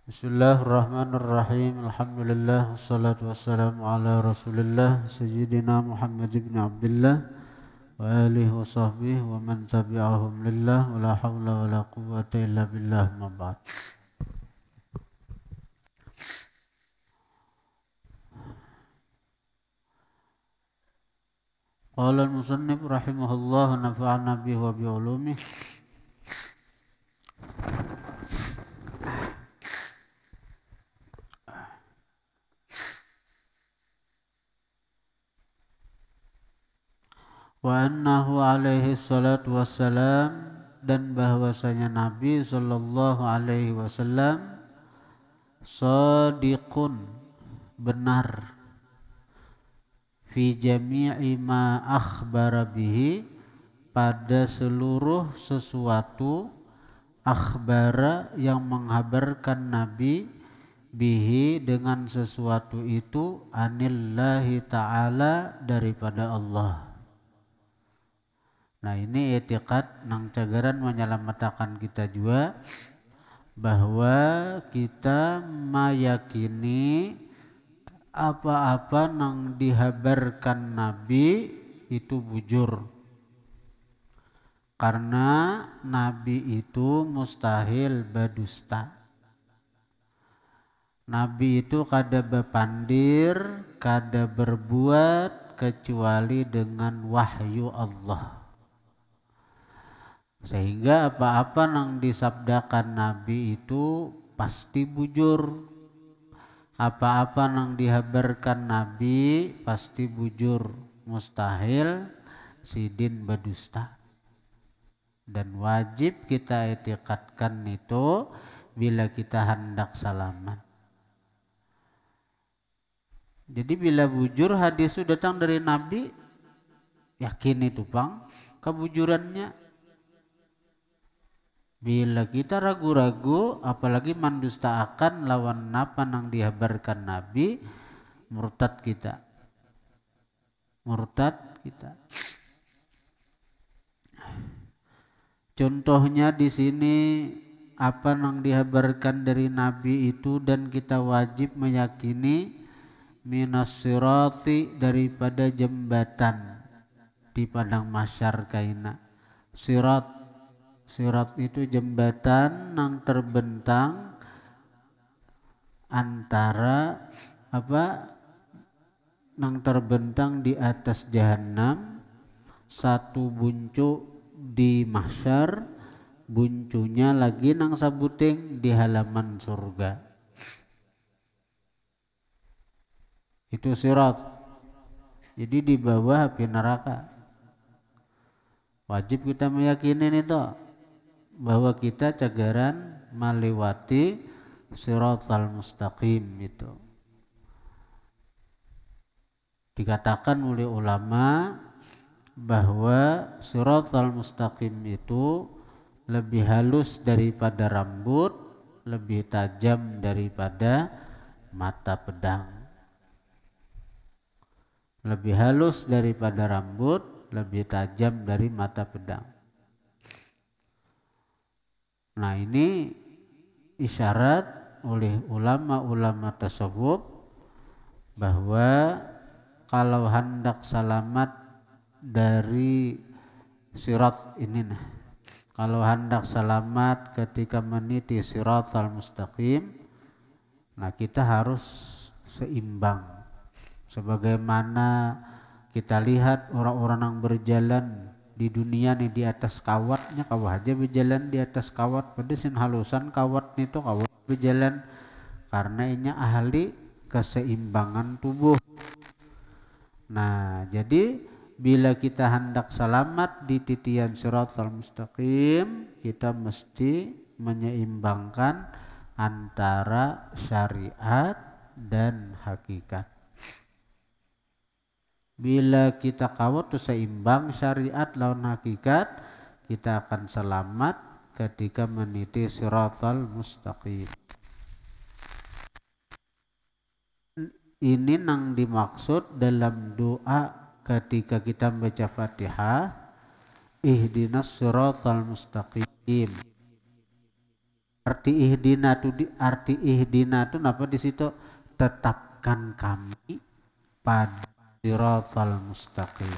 Bismillahirrahmanirrahim. Alhamdulillah wassalatu wassalamu ala Rasulillah sayyidina Muhammad ibn Abdullah wa alihi wa sahbihi wa man tabi'ahum lillah wa la hawla wa la quwwata illa billah ma ba'd. Qala al-musannif rahimahullah nafa'ana bihi wa bi ulumihi. Wa annahu alaihi salatu wassalam, dan bahwasanya Nabi sallallahu alaihi wasallam shadiqun, benar, fi jami'i ma akhbara bihi, pada seluruh sesuatu, akhbara yang menghabarkan Nabi, bihi dengan sesuatu itu, anillahi ta'ala, daripada Allah. Nah, ini i'tiqad nang cagaran menyelamatkan kita juga bahwa kita meyakini apa-apa nang dihabarkan Nabi itu bujur. Karena Nabi itu mustahil berdusta. Nabi itu kada bepandir, kada berbuat kecuali dengan wahyu Allah. Sehingga apa-apa yang disabdakan Nabi itu pasti bujur. Apa-apa yang dihabarkan Nabi pasti bujur. Mustahil sidin berdusta. Dan wajib kita i'tiqadkan itu bila kita hendak selamat. Jadi bila bujur hadis itu datang dari Nabi, yakin itu bang kebujurannya. Bila kita ragu-ragu, apalagi mendustaakan lawan apa yang dihabarkan Nabi, murtad kita. Contohnya di sini apa yang dihabarkan dari Nabi itu dan kita wajib meyakini minas sirati, daripada jembatan di padang mahsyar kaina. Sirat itu jembatan yang terbentang antara yang terbentang di atas jahanam, satu buncu di mahsyar, buncunya lagi nang sabuting di halaman surga. Itu sirat. Jadi di bawah api neraka. Wajib kita meyakini itu bahwa kita cagaran melewati siratal mustaqim itu. Dikatakan oleh ulama bahwa siratal mustaqim itu lebih halus daripada rambut, lebih tajam daripada mata pedang. Lebih halus daripada rambut, lebih tajam dari mata pedang. Nah, ini isyarat oleh ulama-ulama tasawuf bahwa kalau hendak selamat dari sirat ini, kalau hendak selamat ketika meniti siratal mustaqim, nah kita harus seimbang. Sebagaimana kita lihat orang-orang yang berjalan di dunia nih di atas kawatnya, kawat aja berjalan di atas kawat, pedesin halusan kawat itu kawat berjalan karena ini ahli keseimbangan tubuh. Nah, jadi bila kita hendak selamat di titian siratal mustaqim, kita mesti menyeimbangkan antara syariat dan hakikat. Bila kita kawat tu seimbang syariat lawan hakikat, kita akan selamat ketika meniti siratal mustaqim. Ini yang dimaksud dalam doa ketika kita membaca Fatihah, ihdinas siratal mustaqim. arti ihdina tu napa di situ, tetapkan kami pada siratal mustaqim.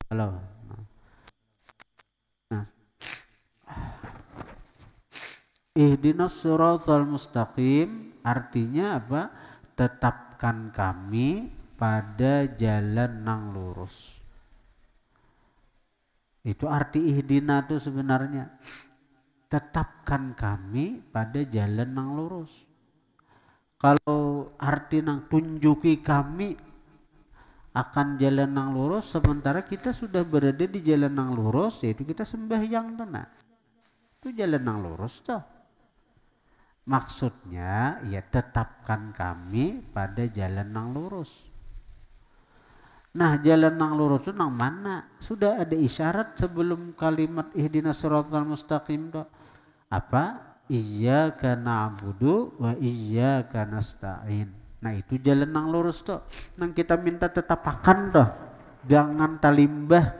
Halo. Nah, ihdinas siratal mustaqim artinya apa? Tetapkan kami pada jalan nang lurus. Itu arti ihdina itu sebenarnya. Tetapkan kami pada jalan nang lurus. Kalau arti nang tunjuki kami akan jalan nang lurus, sementara kita sudah berada di jalan nang lurus, yaitu kita sembahyang tuh, nah. Itu jalan nang lurus tuh. Maksudnya ya tetapkan kami pada jalan nang lurus. Nah, jalan nang lurus itu nang mana? Sudah ada isyarat sebelum kalimat ihdinas siratal mustaqim tuh. Apa? Iyyaka na'budu wa iyyaka nasta'in. Nah, itu jalan nang lurus tuh. Nang kita minta tetap akan tuh. Jangan talimbah.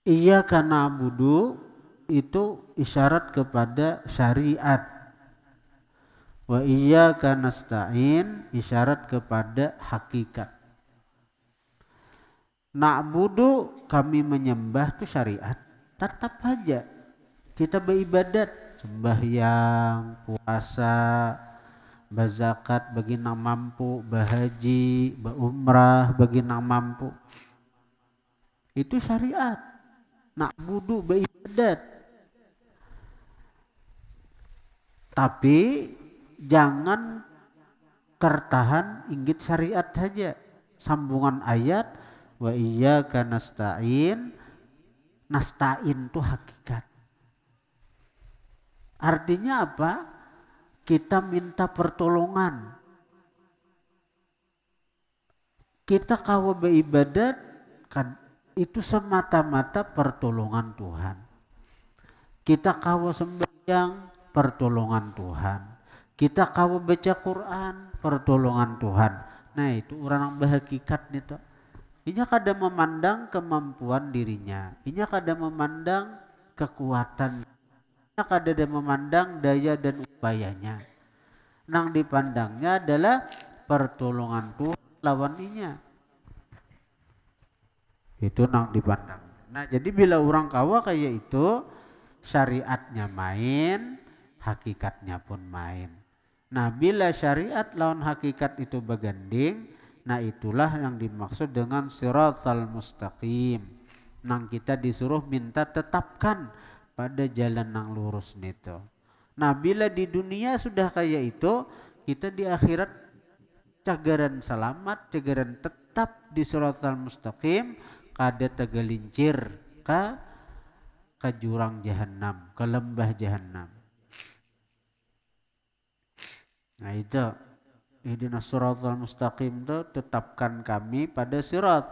Iyyaka na'budu itu isyarat kepada syariat. Wa iyyaka nasta'in isyarat kepada hakikat. Na'budu kami menyembah itu syariat. Tetap aja kita beribadat. Sembahyang, puasa, berzakat bagi nang mampu, berhaji, berumrah bagi nang mampu. Itu syariat. Na'budu beribadat. Tapi jangan tertahan inggit syariat saja. Sambungan ayat wa iyyaka nasta'in. Nasta'in itu hakikat. Artinya apa? Kita minta pertolongan. Kita kalau beribadat kan itu semata-mata pertolongan Tuhan. Kita kalau sembahyang pertolongan Tuhan. Kita kalau baca Quran pertolongan Tuhan. Nah, itu orang yang berhakikat itu. Inya kada memandang kemampuan dirinya. Inya kada memandang kekuatan. Kada ada memandang daya dan upayanya. Nang dipandangnya adalah pertolongan Tuhan lawan inya. Itu nang dipandang. Nah, jadi bila orang kawa kayak itu, syariatnya main, hakikatnya pun main. Nah, bila syariat lawan hakikat itu berganding, nah itulah yang dimaksud dengan siratal mustaqim. Nang kita disuruh minta tetapkan pada jalan yang lurus itu. Nah, bila di dunia sudah kayak itu, kita di akhirat cagaran selamat, cagaran tetap di siratal mustaqim, kada tegalincir ke jurang jahanam, ke lembah jahanam. Nah, itu ihdinas siratal mustaqim itu tetapkan kami pada sirat.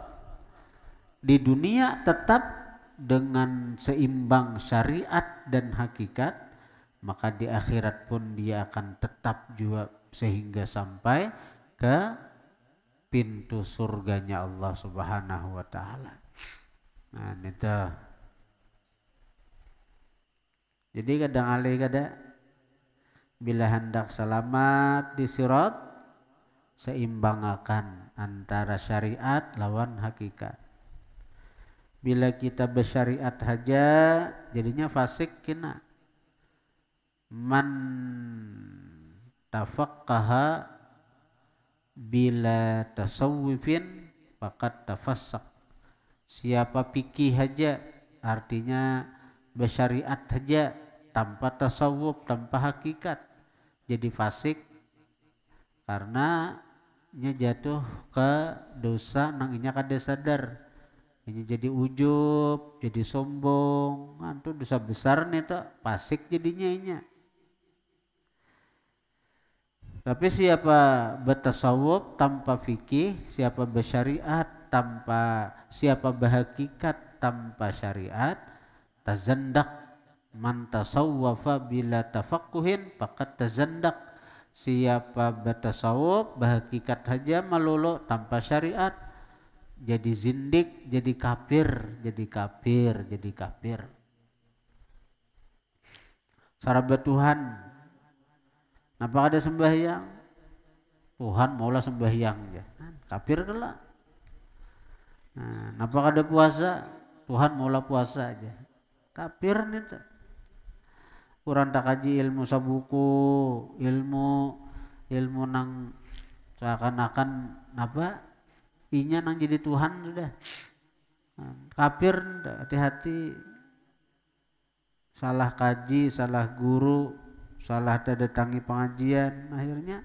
Di dunia tetap dengan seimbang syariat dan hakikat, maka di akhirat pun dia akan tetap juga sehingga sampai ke pintu surganya Allah Subhanahu wa taala. Nah, itu. Jadi kadang alih kada bila hendak selamat di sirat, seimbangakan antara syariat lawan hakikat. Bila kita bersyariat saja jadinya fasik kena. Man tafaqqaha bila tasawwufin faqad tafassak. Siapa fikih saja artinya bersyariat saja tanpa tasawuf, tanpa hakikat, jadi fasik karena nya jatuh ke dosa nang inya kada sadar. Ini jadi ujub, jadi sombong, itu dosa besar nih tuh, fasik jadinya inya. Tapi siapa bertasawuf tanpa fikih, siapa bersyariat siapa berhakikat tanpa syariat, tazandak. Man tasawwafa bila tafaqquhin faqad tazandak. siapa bertasawuf berhakikat saja melulu tanpa syariat, jadi zindik, jadi kafir, jadi kafir, jadi kafir. Sarabat Tuhan, napa ada sembahyang? Tuhan maulah sembahyang aja, kafir kelak. Nah, napa ada puasa? Tuhan maulah puasa aja, kafir nih. Kurang tak kaji ilmu sabuku, ilmu nang seakan-akan apa? Inya nang jadi Tuhan sudah. Kafir, hati-hati. Salah kaji, salah guru, salah datangi pengajian, akhirnya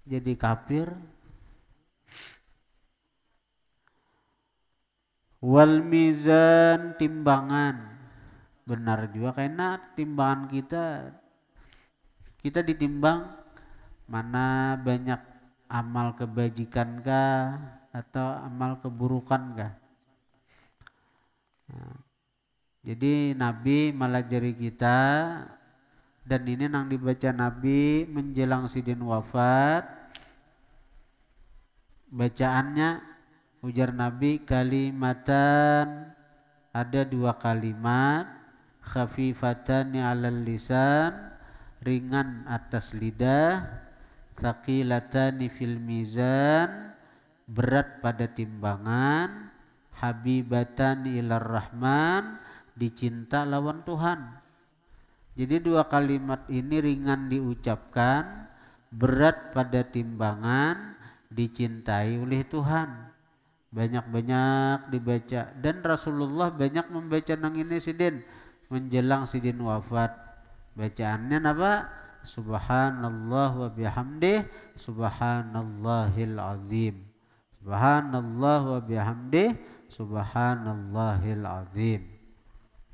jadi kafir. Wal mizan, timbangan. Benar juga karena timbangan kita ditimbang mana banyak amal kebajikan kah atau amal keburukan kah. Nah, jadi Nabi melajari kita, dan ini nang dibaca Nabi menjelang sidin wafat. Bacaannya ujar Nabi kalimatan, ada 2 kalimat, khafifatani 'alal lisan, ringan atas lidah, tsaqilatani fil mizan, berat pada timbangan, habibatan ilar rahman, dicinta lawan Tuhan. Jadi 2 kalimat ini ringan diucapkan, berat pada timbangan, dicintai oleh Tuhan. Banyak-banyak dibaca, dan Rasulullah banyak membaca nang ini sidin menjelang sidin wafat. Bacaannya apa? Subhanallah wa bihamdih, subhanallahil azim. Subhanallah wa bihamdih, subhanallahil azim.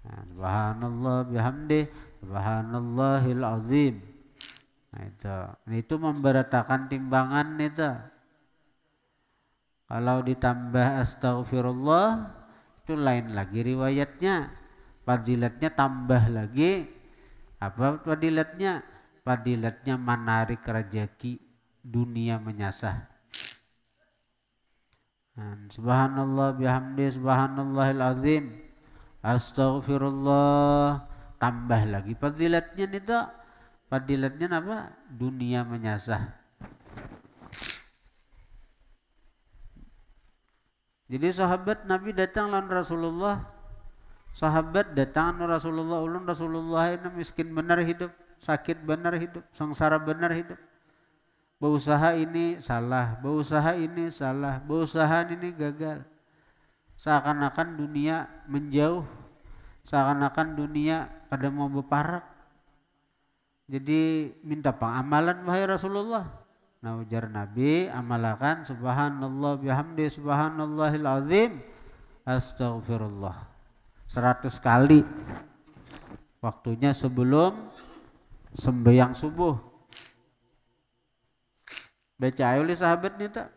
Nah, subhanallah bihamdih, subhanallahil azim. Nah, itu memberatakan timbangan itu. Kalau ditambah astaghfirullah, itu lain lagi riwayatnya. Fadilatnya tambah lagi. Apa fadilatnya? Fadilatnya menarik rezeki dunia menyasar. Subhanallah bihamdi, subhanallahil azim, astaghfirullah, tambah lagi fadilatnya itu. Fadilatnya apa? Dunia menyasar. Jadi sahabat Nabi datang lawan Rasulullah. Sahabat datang lawan Rasulullah, ulun Rasulullah ini miskin benar hidup, sakit benar hidup, sengsara benar hidup. Berusaha ini salah, berusaha ini salah, berusaha ini gagal. Seakan-akan dunia menjauh, seakan-akan dunia pada mau berparak. Jadi minta pengamalan wahai Rasulullah. Nah, ujar Nabi, amalakan subhanallah bihamdi, subhanallahil azim, astaghfirullah 100 kali. Waktunya sebelum sembahyang subuh. Baca oleh sahabat nih tak.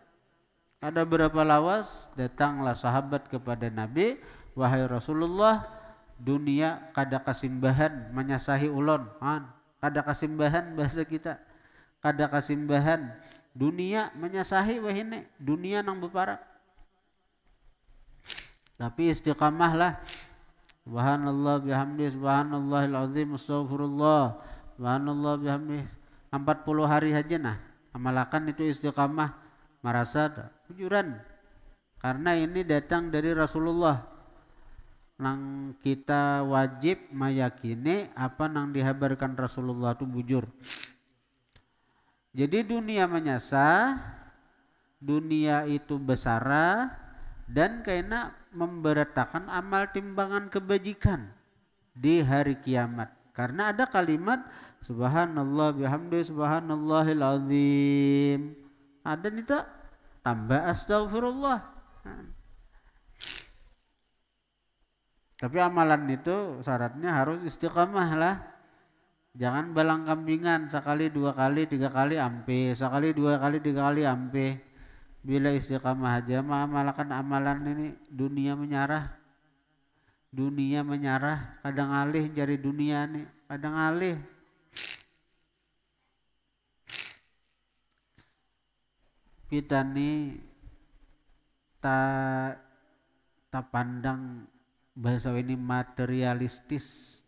Ada berapa lawas, datanglah sahabat kepada Nabi, wahai Rasulullah, dunia kada kasimbahan menyasahi ulon. Kada kasimbahan bahasa kita. Kada kasimbahan dunia menyasahi wahine, dunia nang beparak. Tapi istiqamah lah. Subhanallah bihamdi, subhanallahil azim, astaghfirullah, subhanallah bihamdi. 40 hari aja nah. Amalakan itu istiqamah, merasa tujuran. Karena ini datang dari Rasulullah. Nang kita wajib meyakini apa nang dihabarkan Rasulullah itu bujur. Jadi dunia menyasa, dunia itu besara, dan karena memberatakan amal timbangan kebajikan di hari kiamat. Karena ada kalimat subhanallah bihamdi, subhanallahil azim. Ada nih tak? Tambah astaghfirullah. Tapi amalan itu syaratnya harus istiqamah lah. Jangan balang kambingan, sekali, 2 kali, 3 kali ampe, sekali, 2 kali, 3 kali ampe. Bila istiqamah aja mengamalkan amalan ini, dunia menyarah. Dunia menyarah, kadang alih cari dunia nih, kadang alih. kita nih tak pandang bahasa ini materialistis.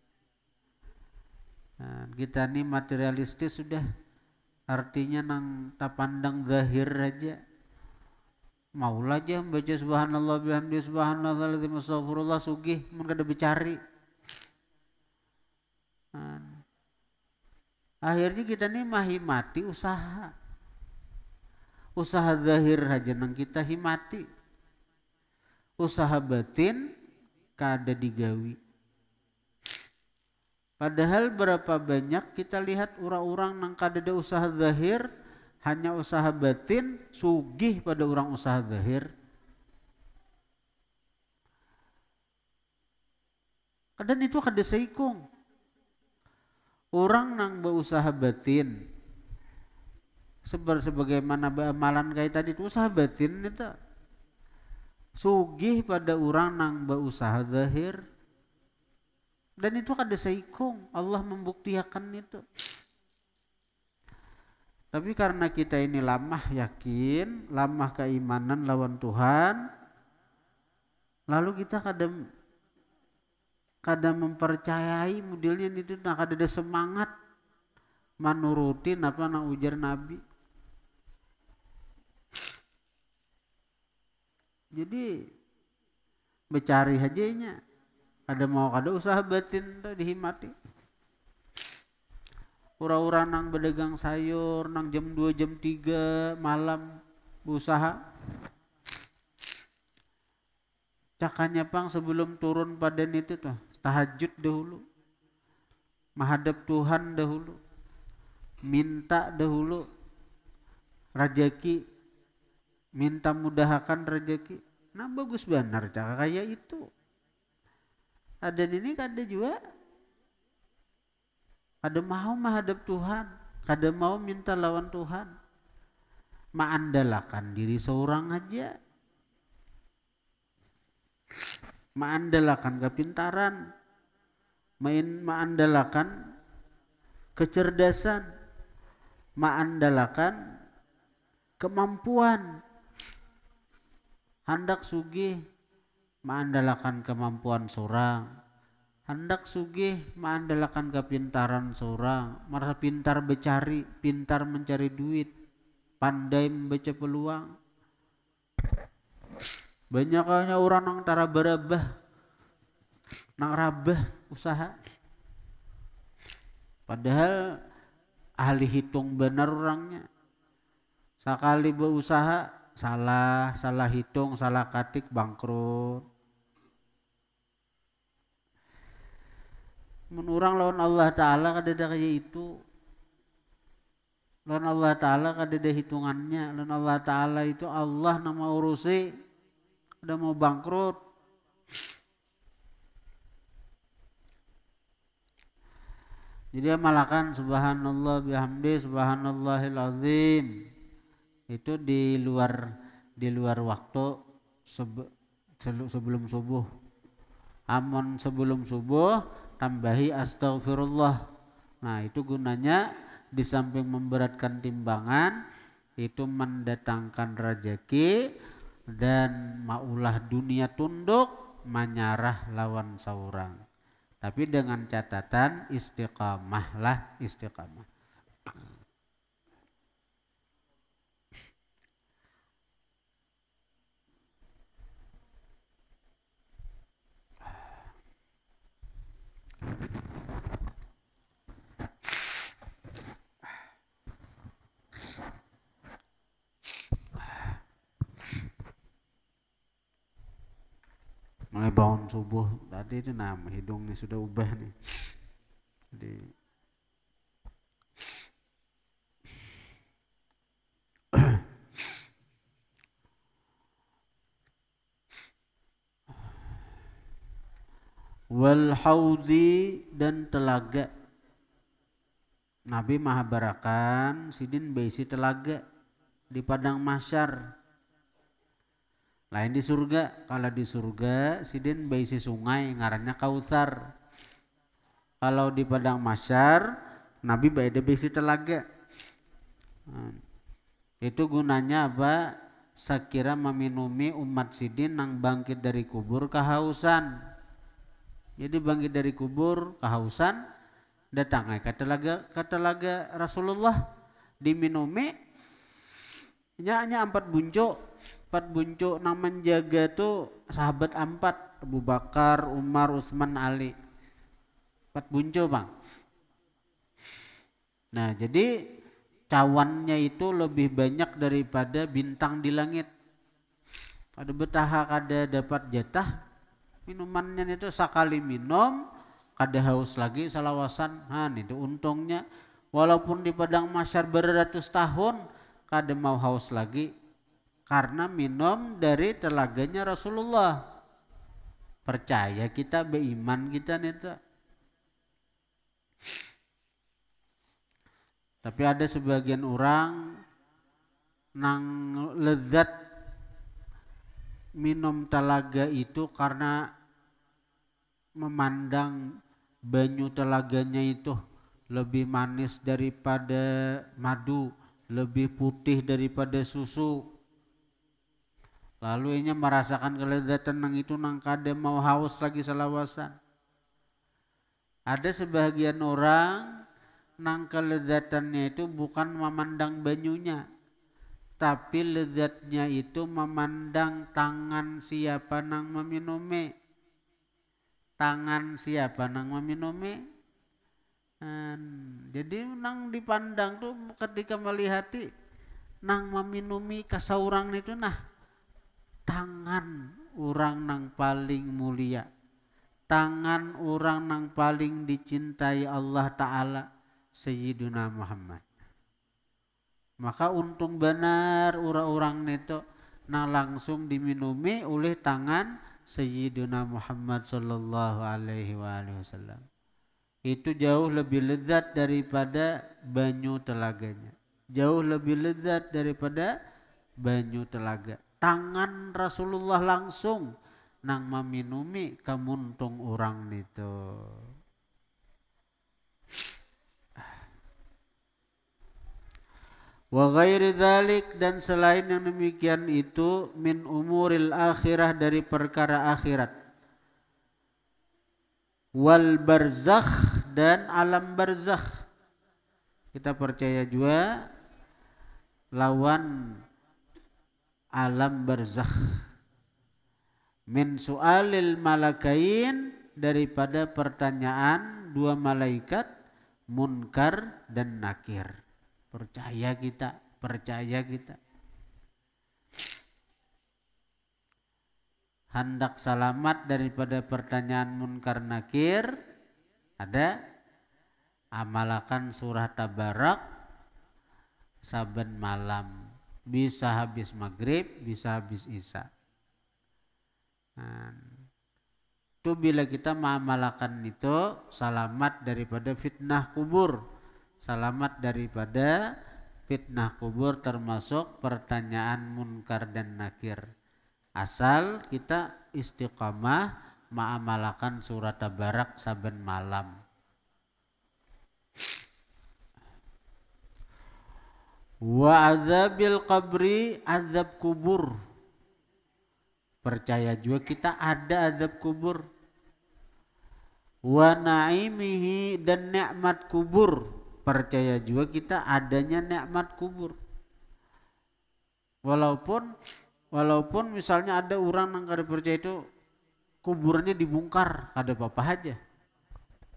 Nah, kita nih materialistis sudah artinya nang tak pandang zahir aja. Maulah aja baca subhanallah bihamdi subhanallahadzim astagfirullah sugih mun kada bicari. Nah, akhirnya kita nih mahimati usaha zahir aja nang kita himati, usaha batin kada digawi. Padahal berapa banyak kita lihat orang-orang nang kada ada usaha zahir, hanya usaha batin, sugih pada orang usaha zahir. Kadang itu kada seikung. Orang nang berusaha batin, sebagaimana amalan kayak tadi itu usaha batin itu sugih pada orang nang berusaha zahir, dan itu kada seikung. Allah membuktikan itu. Tapi karena kita ini lamah yakin, lamah keimanan lawan Tuhan, lalu kita kada mempercayai modelnya itu, nah kada ada semangat menurutin apa nang ujar Nabi. Jadi becari hajanya, ada mau kada usaha batin tuh dihimati. Ura-ura nang berdagang sayur nang jam 2 jam 3 malam berusaha. Cakanya pang sebelum turun padan itu tuh tahajud dahulu, menghadap Tuhan dahulu, minta dahulu rejeki, minta mudahkan rejeki. Nah bagus benar cara kayak itu. Ada ini kada juga, kada mau menghadap Tuhan, kada mau minta lawan Tuhan, mengandalkan diri seorang aja, mengandalkan kepintaran, mengandalkan kecerdasan, mengandalkan kemampuan. Hendak sugih mengandalkan kemampuan seorang, hendak sugih mengandalkan kepintaran seorang, merasa pintar bercari, pintar mencari duit, pandai membaca peluang. Banyaknya orang nang tara barabah, nang rabah usaha. Padahal ahli hitung benar orangnya. Sekali berusaha salah hitung, salah katik, bangkrut. Menurang lawan Allah Ta'ala kada ada kayak itu. Lawan Allah Ta'ala kada ada hitungannya. Lawan Allah Ta'ala itu Allah nama urusi, udah mau bangkrut. Jadi amalakan subhanallah bihamdi subhanallahil azim. Itu di luar waktu sebelum subuh. Amun sebelum subuh tambahi astagfirullah. Nah itu gunanya di samping memberatkan timbangan, itu mendatangkan rezeki dan maulah dunia tunduk menyarah lawan saurang. Tapi dengan catatan istiqamah lah, istiqamah. Mulai bangun subuh tadi itu nama hidung nih sudah ubah nih. Jadi wal haudi dan telaga. Nabi mahabarakan sidin beisi telaga di padang mahsyar. Lain di surga, kalau di surga sidin beisi sungai ngarannya Kautsar. Kalau di padang mahsyar Nabi beisi telaga. Itu gunanya apa? Sakira meminumi umat sidin nang bangkit dari kubur kehausan. Jadi bangkit dari kubur kehausan, datang kata laga Rasulullah diminumi nya 4 bunco nang menjaga tuh sahabat 4, Abu Bakar, Umar, Utsman, Ali. 4 bunco bang. Nah jadi cawannya itu lebih banyak daripada bintang di langit. Pada betaha kada dapat jatah minumannya itu sekali minum kada haus lagi salawasan. Itu untungnya walaupun di padang mahsyar beratus tahun kada mau haus lagi karena minum dari telaganya Rasulullah. Percaya kita, beiman kita nih. Tapi ada sebagian orang nang lezat minum telaga itu karena memandang banyu telaganya itu lebih manis daripada madu, lebih putih daripada susu. Lalu inya merasakan kelezatan nang itu nang kada mau haus lagi salawasan. Ada sebagian orang nang kelezatannya itu bukan memandang banyunya, tapi lezatnya itu memandang tangan siapa nang meminumi. Tangan siapa nang meminumi. Jadi nang dipandang tuh ketika melihati nang meminumi kasaurang itu tangan orang nang paling mulia, tangan orang nang paling dicintai Allah Ta'ala, Sayyiduna Muhammad. Maka untung benar orang-orang itu nang langsung diminumi oleh tangan Sayyiduna Muhammad sallallahu alaihi wasallam. Itu jauh lebih lezat daripada banyu telaganya. Jauh lebih lezat daripada banyu telaga. Tangan Rasulullah langsung nang meminumi kamuntung orang itu. Wa ghairi dzalik, dan selain yang demikian itu min umuril akhirah, dari perkara akhirat. Wal barzakh, dan alam barzakh. Kita percaya juga lawan alam barzakh. Min su'alil malakain, daripada pertanyaan 2 malaikat Munkar dan Nakir. Percaya kita. Hendak selamat daripada pertanyaan Munkar Nakir, ada amalakan surah Tabarak saben malam. Bisa habis maghrib, bisa habis isya. Itu bila kita mengamalkan itu, selamat daripada fitnah kubur. Selamat daripada fitnah kubur, termasuk pertanyaan Munkar dan Nakir. Asal kita istiqamah mengamalkan surat Tabarak saben malam. Wa azabil qabri, azab kubur. Percaya juga kita ada azab kubur. Wa naimihi, dan nikmat kubur. Percaya juga kita adanya nikmat kubur. Walaupun misalnya ada orang yang kada percaya itu kuburannya dibongkar, kada apa-apa aja.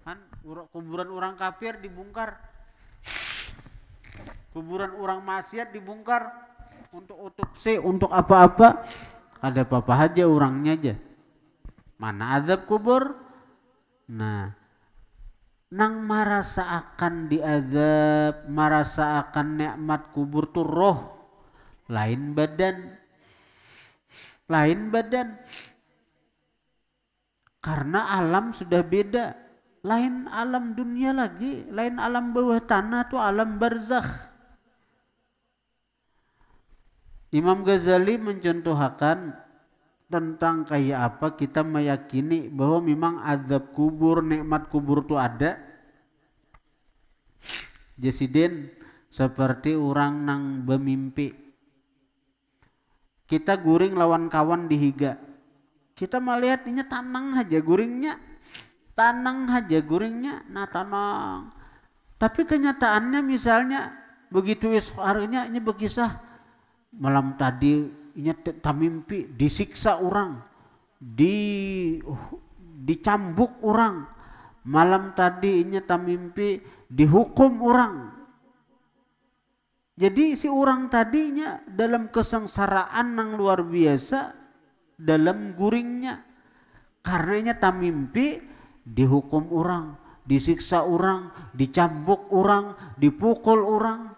Kan kuburan orang kafir dibongkar. Kuburan orang maksiat dibongkar untuk otopsi, untuk apa-apa, kada apa-apa aja orangnya aja. Mana azab kubur? Nah, nang merasa akan diazab, merasa akan nikmat kubur tuh roh, lain badan. Karena alam sudah beda, lain alam dunia lagi, lain alam bawah tanah tuh alam barzakh. Imam Ghazali mencontohkan tentang kayak apa kita meyakini bahwa memang azab kubur, nikmat kubur itu ada. Jasidin seperti orang nang bermimpi. Kita guring lawan kawan di higa. Kita melihat ini tanang aja guringnya. Tanang aja guringnya, nah tanang. Tapi kenyataannya misalnya begitu esok harinya ini berkisah malam tadi ini tamimpi disiksa orang, dicambuk orang. Malam tadi ini tamimpi dihukum orang. Jadi si orang tadinya dalam kesengsaraan yang luar biasa dalam guringnya. Karenanya tamimpi dihukum orang, disiksa orang, dicambuk orang, dipukul orang.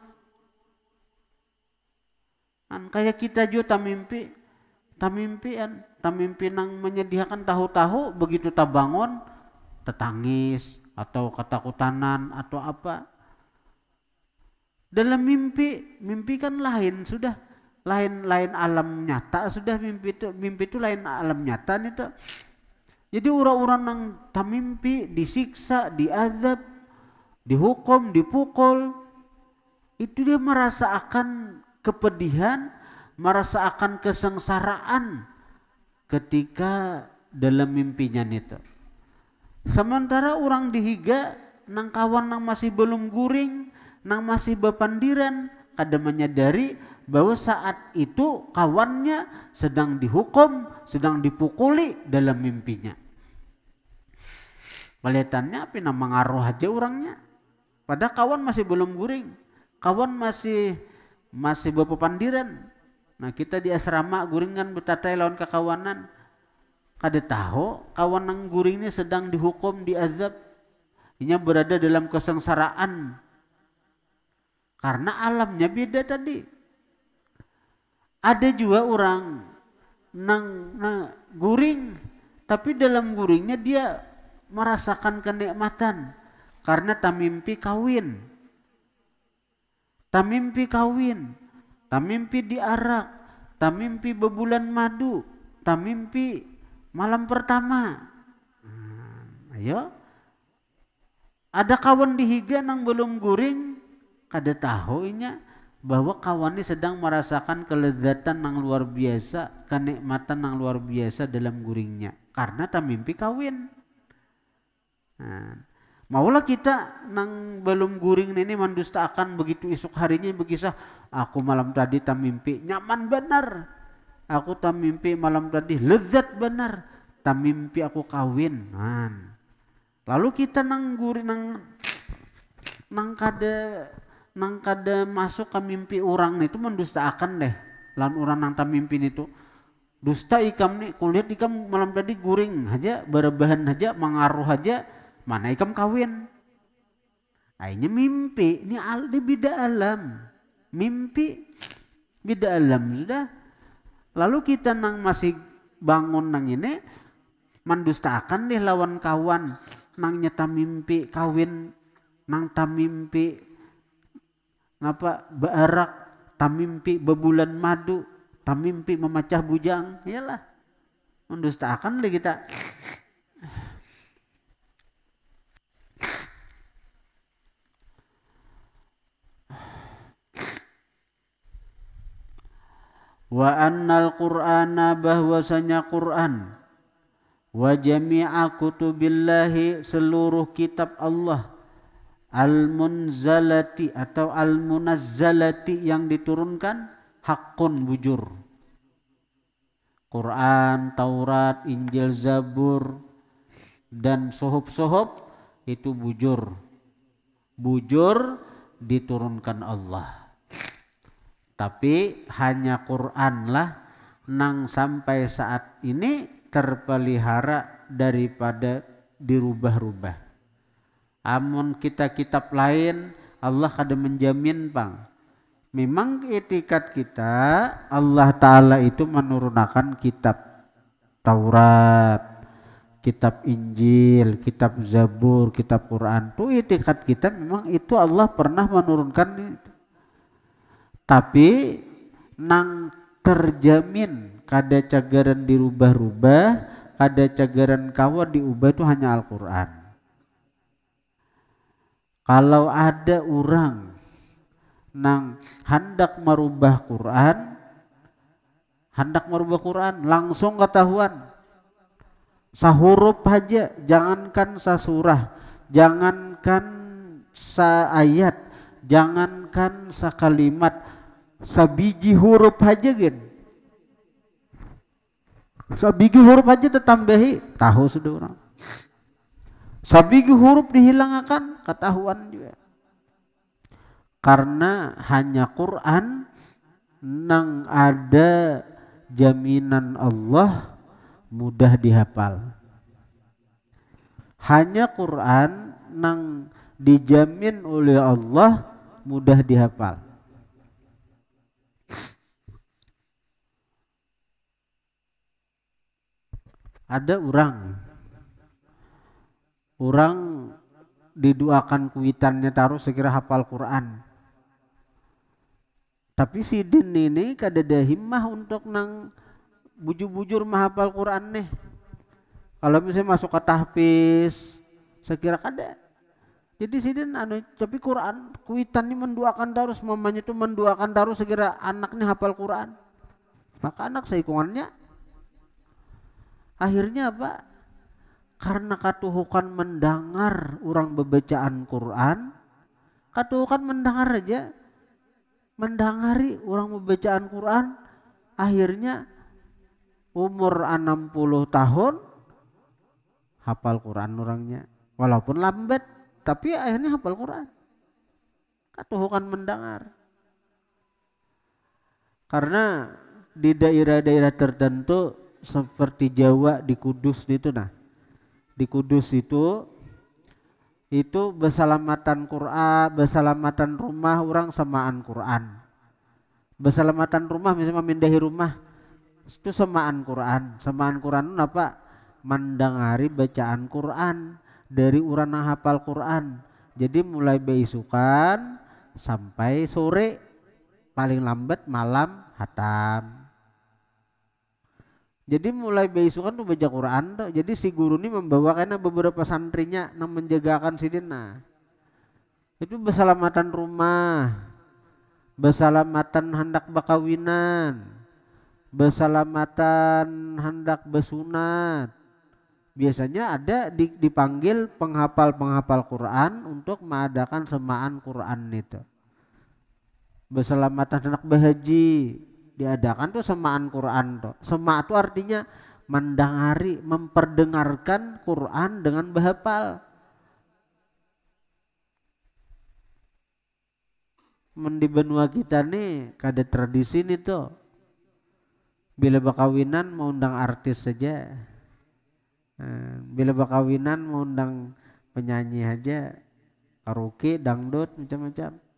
Kan kayak kita juga tamimpi nang menyediakan tahu-tahu begitu tabangun tetangis atau ketakutan atau apa. Dalam mimpi kan lain sudah, lain alam nyata sudah mimpi itu lain alam nyata nih tuh. Jadi orang-orang yang tamimpi disiksa, diazab, dihukum, dipukul, itu dia merasakan kepedihan, merasakan kesengsaraan ketika dalam mimpinya itu. Sementara orang dihiga nang kawan nang masih belum guring, nang masih bepandiran, kada menyadari bahwa saat itu kawannya sedang dihukum, sedang dipukuli dalam mimpinya. Kelihatannya apa nama ngaruh aja orangnya. Padahal kawan masih belum guring, kawan masih bepandiran. Nah kita di asrama guring kan betatai lawan kekawanan. Kada tahu kawan nang guring ini sedang dihukum, diazab. Inya berada dalam kesengsaraan. Karena alamnya beda tadi. Ada juga orang nang guring, tapi dalam guringnya dia merasakan kenikmatan karena tamimpi kawin, tamimpi diarak, tamimpi bebulan madu, tamimpi malam pertama. Ayo, ada kawan dihiga nang belum guring, kada tahu inya bahwa kawannya sedang merasakan kelezatan yang luar biasa, kenikmatan yang luar biasa dalam guringnya karena tamimpi kawin. Nah, maulah kita nang belum guring ini mendustakan begitu esok harinya berkisah aku malam tadi tamimpi nyaman benar, aku tamimpi malam tadi lezat benar, tamimpi aku kawin. Nah, lalu kita nang guring nang kada masuk ke mimpi orang itu mendustakan deh. Lawan orang nang tamimpi itu dusta ikam nih, kulihat ikam malam tadi guring aja, berebahan aja, mengaruh aja, mana ikam kawin. Akhirnya mimpi, ini beda alam. Mimpi beda alam sudah. Lalu kita nang masih bangun nang ini mendustakan deh lawan kawan nang nyata mimpi kawin, nang tamimpi ngapa bearak, tamimpi bebulan madu, tamimpi memecah bujang, iyalah mendustakan deh kita. Wa annal qur'ana bahwasanya Quran wa jami'a kutubillahi seluruh kitab Allah al-munzalati atau al-munazzalati yang diturunkan hakun bujur. Quran, Taurat, Injil, Zabur dan sohop-sohop itu bujur. Bujur diturunkan Allah. Tapi hanya Quran lah nang sampai saat ini terpelihara daripada dirubah-rubah. Amun kita kitab lain Allah kada menjamin bang. Memang etikat kita Allah Ta'ala itu menurunkan kitab Taurat, kitab Injil, kitab Zabur, kitab Quran. Itu etikat kita memang itu Allah pernah menurunkan itu. Tapi nang terjamin kada cagaran dirubah-rubah, kada cagaran kawa diubah itu hanya Al-Quran. Kalau ada orang nang hendak merubah Quran langsung ketahuan sahuruf aja, jangankan sasurah, jangankan saayat, jangankan sakalimat, sabiji huruf aja gen, sabiji huruf aja tetambahi tahu sudah orang, sabiji huruf dihilangkan ketahuan juga, karena hanya Quran nang ada jaminan Allah mudah dihafal. Hanya Quran nang dijamin oleh Allah mudah dihafal. Ada orang didoakan kuitannya taruh sekira hafal Quran. Tapi si Din ini kadada himmah untuk nang bujur-bujur menghafal Quran nih. Kalau misalnya masuk ke tahfiz, saya kira kada. Jadi sidin tapi Quran kuitan ini mendoakan terus, mamanya itu mendoakan terus segera anaknya hafal Quran. Maka anak saya hitungannya akhirnya apa? Karena katuhukan mendengar orang bebacaan Quran, katuhukan mendengar aja, mendengari orang bebacaan Quran, akhirnya umur 60 tahun hafal Quran orangnya, walaupun lambat tapi akhirnya hafal Quran. Katuhukan mendengar. Karena di daerah-daerah tertentu seperti Jawa di Kudus itu di Kudus itu besalamatan Quran, besalamatan rumah orang samaan Quran. Besalamatan rumah misalnya memindahi rumah itu samaan Quran. Samaan Quran itu apa? Mendengari bacaan Quran dari orang yang hafal Quran. Jadi mulai beisukan sampai sore, paling lambat malam hatam. Jadi mulai beisukan tuh baca Quran tuh. Jadi si guru ini membawakan beberapa santrinya yang menjagakan sidina. Itu besalamatan rumah, besalamatan hendak bakawinan, besalamatan hendak besunat. Biasanya ada dipanggil penghafal-penghafal Quran untuk mengadakan semaan Quran itu. Besalamatan hendak berhaji diadakan tuh semaan Quran tuh. Sema itu artinya mendengari, memperdengarkan Quran dengan berhafal. Di benua kita nih kada tradisi nih tuh. Bila bakawinan mau undang artis saja. Bila bakawinan mau undang penyanyi aja, karaoke, dangdut, macam-macam.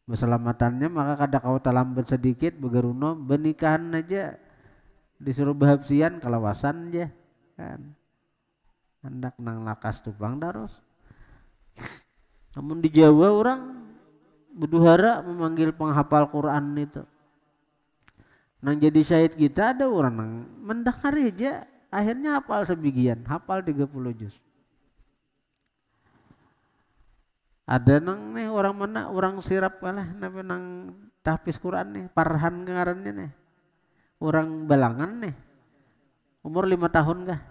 Beselamatannya maka kada kau terlambat sedikit begeruno benikahan aja disuruh behabsian kalawasan aja kan. Hendak nang lakas tupang terus. Namun di Jawa orang berduhara memanggil penghafal Quran itu. Nang jadi syahid kita ada orang nang mendengar aja akhirnya hafal sebagian, hafal 30 juz. Ada nang nih orang mana orang sirap kalah nabi nang tahfiz Quran nih Farhan ngarannya nih orang Balangan nih umur 5 tahun kah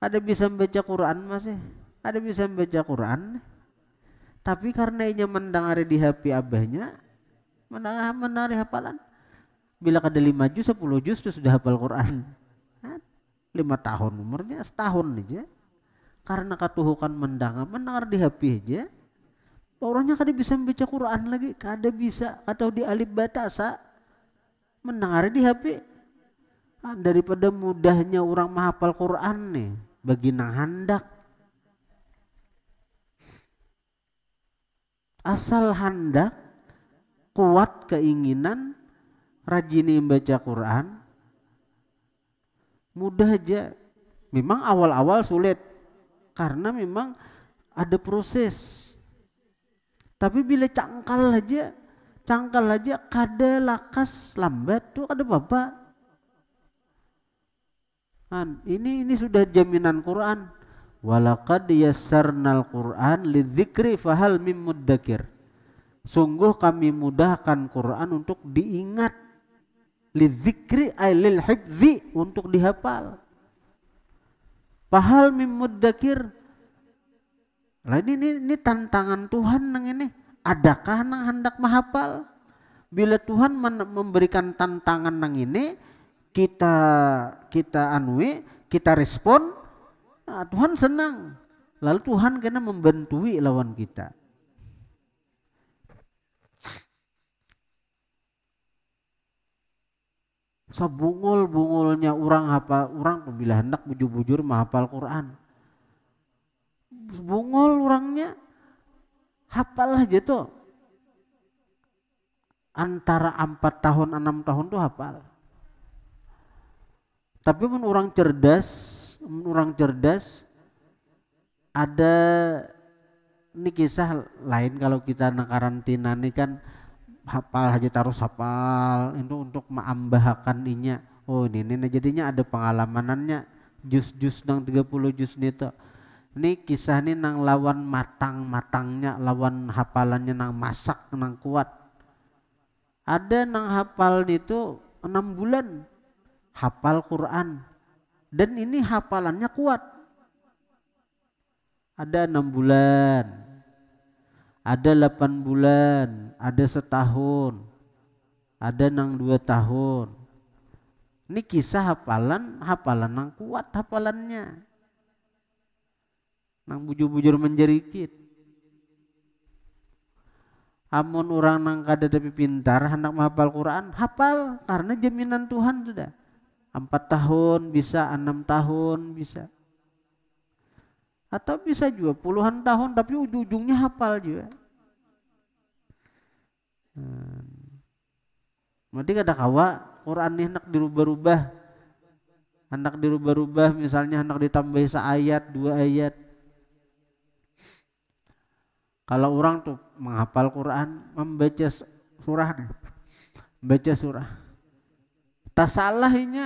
ada bisa membaca Quran masih ada bisa membaca Quran nih. Tapi karena inya mendengari di HP abahnya menari hafalan bila kada 5 juz 10 juz itu sudah hafal Quran 5 tahun umurnya setahun aja. Karena katuhukan mendengar di HP aja, orangnya kada bisa membaca Quran lagi, kada bisa atau di alif batasa mendengar di HP. Daripada mudahnya orang menghafal Quran nih, bagi nang handak. Asal handak, kuat keinginan, rajin membaca Quran, mudah aja. Memang awal-awal sulit. Karena memang ada proses. Tapi bila cangkal aja kada lakas lambat tuh ada apa-apa. Ini sudah jaminan Quran. Walaqad yassarnal Quran lidzikri fahal mim muddakir. Sungguh kami mudahkan Quran untuk diingat, lidzikri ay lil hifzi, untuk dihafal. Fahal mim mudzakir. Lah ini tantangan Tuhan nang ini. Adakah nang hendak menghafal? Bila Tuhan memberikan tantangan nang ini, kita anui, kita respon, nah, Tuhan senang. Lalu Tuhan kena membentui lawan kita. Sebungul-bungulnya orang bila hendak bujur-bujur menghafal Quran. Bungul orangnya, hafal aja tuh. Antara 4 tahun 6 tahun tuh hafal. Tapi orang cerdas ada ini kisah lain kalau kita karantina ini kan hafal aja terus hafal itu untuk menambahkan inya. Oh ini jadinya ada pengalamanannya jus nang 30 jus nito. Ini kisah ini nang lawan matangnya, lawan hafalannya nang masak nang kuat. Ada nang hafal itu 6 bulan hafal Quran dan ini hafalannya kuat. Ada 6 bulan, ada 8 bulan, ada setahun, ada nang 2 tahun. Ini kisah hafalan nang kuat hafalannya. Nang bujur-bujur menjerikit. Amun orang nang kada tapi pintar hendak menghafal Quran, hafal karena jaminan Tuhan sudah. 4 tahun bisa, 6 tahun bisa. Atau bisa juga puluhan tahun tapi ujung-ujungnya hafal juga. Berarti kada kawa Quran ini hendak dirubah-rubah. Hendak dirubah-rubah misalnya hendak ditambahi 1 ayat, 2 ayat. Kalau orang tuh menghafal Quran, membaca surah nih, baca surah, tak salah ini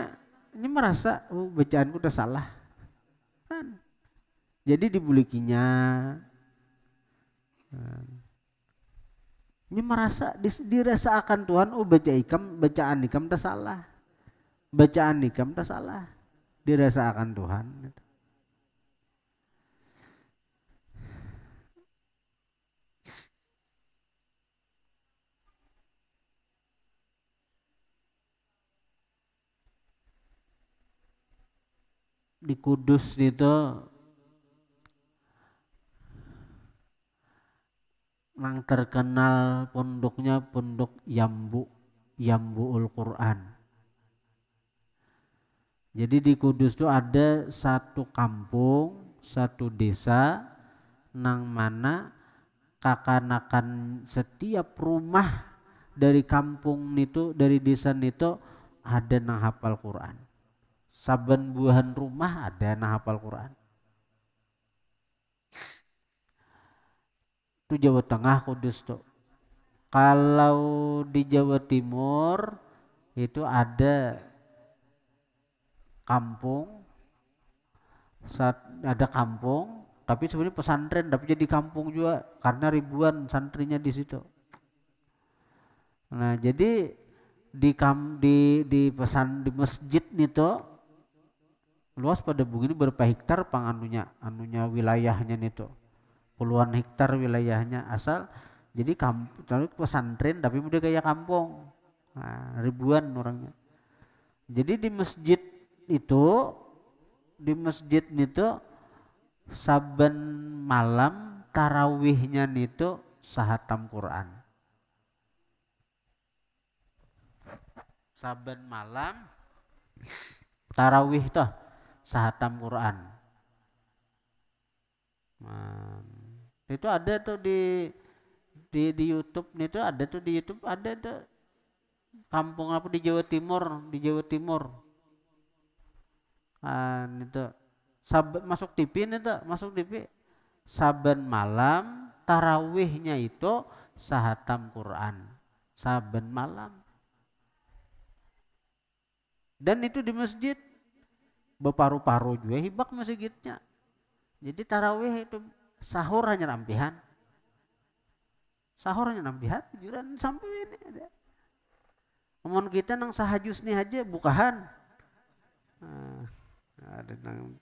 merasa bacaanku tak salah, kan? Jadi dibulikinya, ini merasa dirasakan Tuhan, bacaan ikam tak salah, bacaan ikam tak salah, dirasakan Tuhan. Di Kudus itu yang terkenal pondoknya pondok Yambu'ul Quran. Jadi di Kudus itu ada satu kampung, satu desa nang mana kakanakan setiap rumah dari kampung itu, dari desa itu ada nang hafal Quran. Saben buahan rumah ada nang hafal Quran. Itu Jawa Tengah Kudus tuh. Kalau di Jawa Timur itu ada kampung, tapi sebenarnya pesantren tapi jadi kampung juga karena ribuan santrinya di situ. Nah jadi di masjid itu luas pada begini berapa hektar anunya wilayahnya itu puluhan hektar wilayahnya asal jadi pesantren tapi udah kayak kampung. Nah, ribuan orangnya. Jadi di masjid itu saben malam tarawihnya itu sahatam Quran. Saben malam tarawih tuh sahatam Quran. Itu ada tuh di YouTube itu ada tuh di YouTube ada tuh kampung apa di Jawa Timur. Itu masuk TV saben malam tarawihnya itu sahatam Quran saben malam. Dan itu di masjid beparu-paru juga hibak masjidnya. Jadi tarawih itu sahur hanya rampihan. sahurnya nang bihat juran sampai ini ada. Amun kita nang sahajus nih aja bukahan. Ada nang.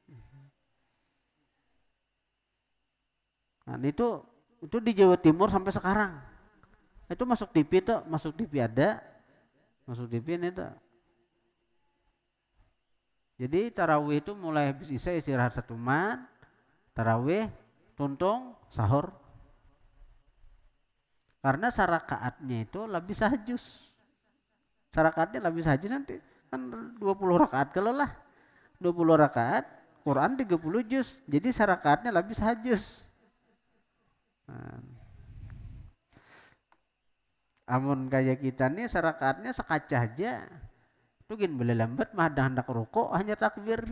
Nah itu di Jawa Timur sampai sekarang. Itu masuk TV tuh, masuk TV ada, masuk TV ini tuh. Jadi tarawih itu mulai habis isya istirahat 1 man, tarawih, tuntung, sahur. Karena sarakaatnya itu lebih sahjus. Sarakaatnya lebih sahjus nanti kan 20 rakaat kalau lah. 20 rakaat, Quran 30 juz. Jadi sarakaatnya lebih sahjus. Amun kayak kita nih sarakaatnya sekaca aja. Itu gin boleh lambat mah hendak rukuk hanya takbir.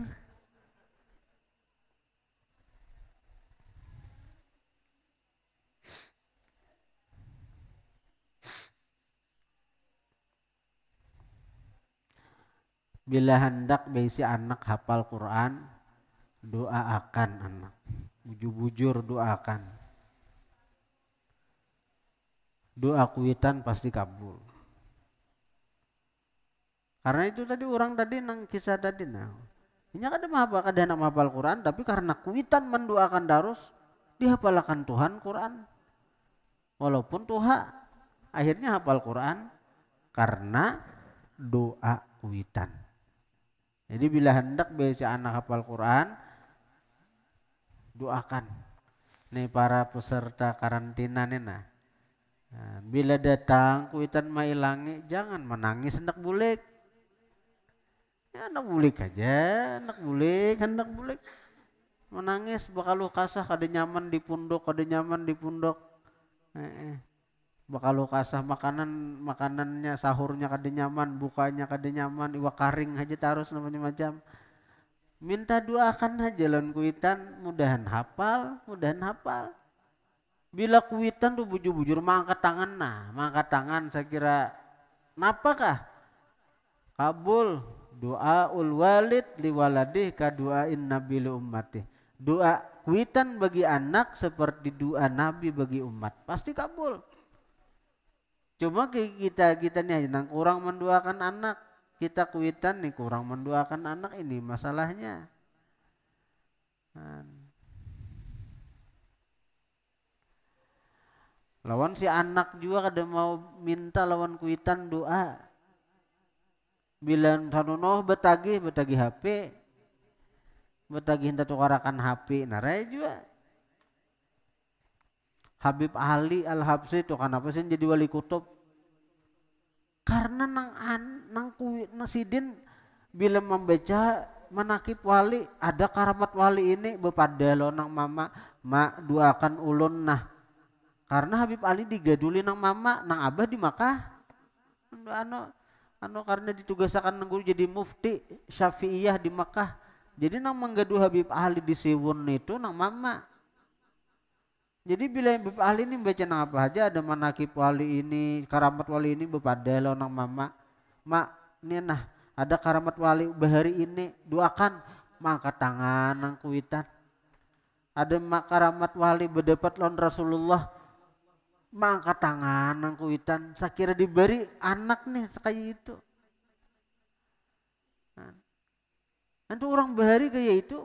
Bila hendak besi anak hafal Quran, doakan anak. Bujur-bujur doakan. Doa kuitan pasti kabul. Karena itu tadi orang tadi nang kisah tadi nah. Ini kada anak menghafal Quran tapi karena kuitan mendoakan darus dihafalkan Tuhan Quran. Walaupun Tuhan akhirnya hafal Quran karena doa kuitan. Jadi bila hendak biasa anak hafal Quran doakan. Nih para peserta karantina nih nah. Bila datang kuitan mailangi jangan menangis hendak bulik. Ya hendak bulik aja, hendak bulik. Menangis bakal lu kasah kada nyaman di pundok, bakal lu kasah makanannya sahurnya kada nyaman, bukanya kada nyaman, iwa karing aja terus namanya macam. Minta doakan aja lawan kuitan mudahan hafal. Bila kuitan tuh bujur-bujur mangkat tangan saya kira napakah kabul doaul walid liwaladih ka doain nabi li ummati. Doa kuitan bagi anak seperti doa nabi bagi umat pasti kabul. Cuma kita nih nang kurang mendoakan anak, kita kuitan nih kurang mendoakan anak, ini masalahnya. Lawan si anak juga kada mau minta lawan kuitan doa. Bila sanono betagih HP, betagih hendak tukarakan HP, narai juga. Habib Ali Al-Habsyi itu kenapa sih jadi wali kutub? Karena nang sidin bila membaca manakib wali, ada karamat wali ini bepadalo nang mama, mak doakan ulun nah. Karena Habib Ali digaduli nang mama, nang abah di Makkah. Karena ditugasakan guru jadi mufti Syafi'iyah di Makkah. Jadi nang menggadu Habib Ali di Siwun itu nang mama. Jadi bila Habib Ali ini baca nang apa aja ada manakib wali ini, karamat wali ini bepadalo nang mama. Mak, ini nah ada karamat wali bahari ini doakan mangkat tangan nang kuitan. Ada karamat wali berdapat lawan Rasulullah mangkat tangan nang kuitan, sakira diberi anak nih kayak itu. Nanti orang bahari kayak itu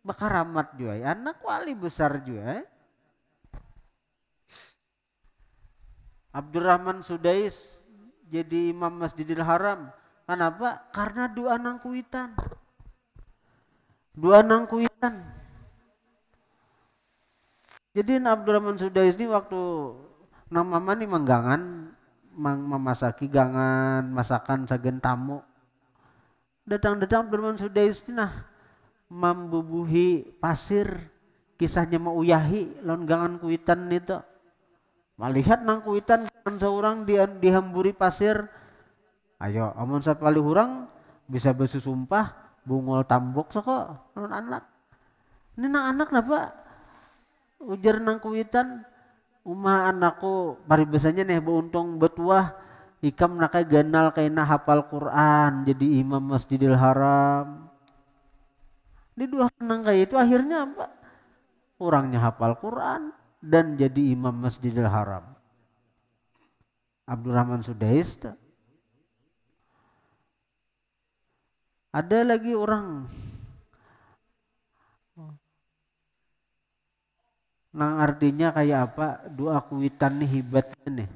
bakaramat juga, anak wali besar juga. Abdurrahman Sudais jadi imam Masjidil Haram. Kenapa? Karena doa nang kuitan. Jadi Abdurrahman Sudais ini waktu nama nih menggangan memasaki gangan masakan sagen tamu. Datang Abdurrahman Sudais ini nah membubuhi pasir, kisahnya mau uyahi lawan gangan kuitan itu. Melihat nang kuitan kan seorang dihamburi pasir. Ayo amun sapali hurang bisa bersumpah bungol tambok soko lawan anak. Ini nang anak napa? Ujar nang kuitan umah anakku paribasanya nih beuntung betuah ikam nakai ganal kaina hafal Quran jadi imam Masjidil Haram. Di dua nang kayak itu akhirnya apa? Orangnya hafal Quran dan jadi imam Masjidil Haram. Abdurrahman Sudais. Ada lagi orang nang artinya kayak apa? Doa kuitan nih hebatnya nih.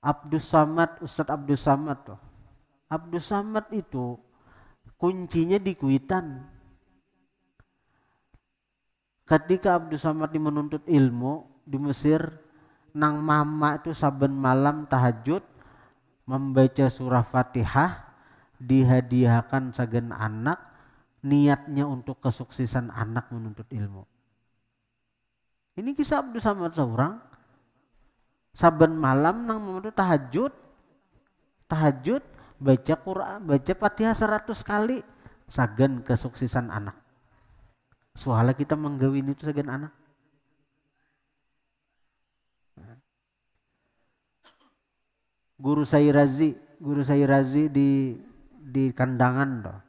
Abdus Samad, Ustadz Abdus Samad tuh. Abdus Samad itu kuncinya di kuitan. Ketika Abdus Samad menuntut ilmu di Mesir, nang mama itu saben malam tahajud membaca surah Fatihah, dihadiahkan sagen anak, niatnya untuk kesuksesan anak menuntut ilmu. Ini kisah Abdus Samad seorang. Saben malam nang mama itu tahajud, baca Quran, baca Fatihah 100 kali, sagen kesuksesan anak. Soalnya kita menggawin itu sagen anak. Guru saya Razi di kandangan toh.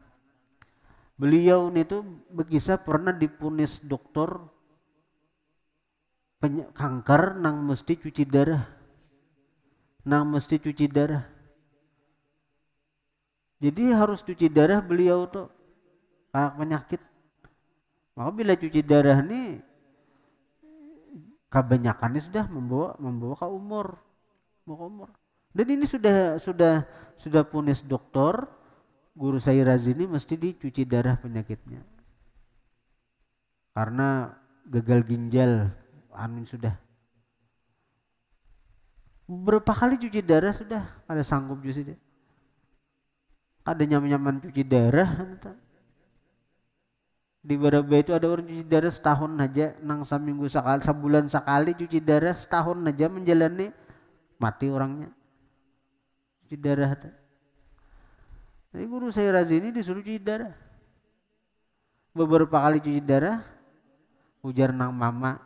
Beliau itu berkisah pernah dipunis dokter kanker nang mesti cuci darah. Jadi harus cuci darah beliau tuh penyakit. Maka bila cuci darah ini kebanyakannya sudah membawa ke umur. Dan ini sudah punis dokter, guru saya Razi ini mesti dicuci darah penyakitnya. Karena gagal ginjal, sudah. Berapa kali cuci darah sudah, ada sanggup cuci dia. Ada nyaman cuci darah. Di Baraba itu ada orang cuci darah setahun aja, nang seminggu sekali, sebulan sekali cuci darah, setahun aja menjalani, mati orangnya. Cuci darah. Jadi guru saya Razi ini disuruh cuci darah. Beberapa kali cuci darah, ujar nang mama,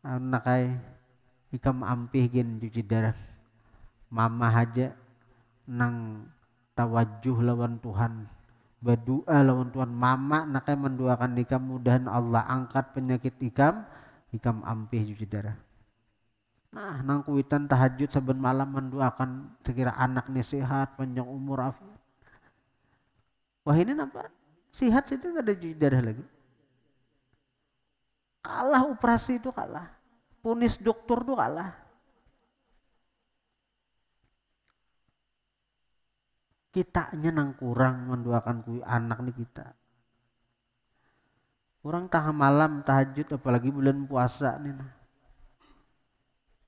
nakai ikam ampih gen cuci darah. Mama aja nang tawajuh lawan Tuhan, berdoa lawan Tuhan. Mama nakai mendoakan ikam mudahan Allah angkat penyakit ikam ampih cuci darah. Nah, nang kuitan tahajud saben malam mendoakan sekira anaknya sehat, panjang umur, afiat. Wah ini nampak sehat situ nggak ada cuci darah lagi. Kalah operasi itu kalah, punis dokter itu kalah. Kitanya nang kurang mendoakan anak nih kita. Kurang tahan malam tahajud apalagi bulan puasa nih.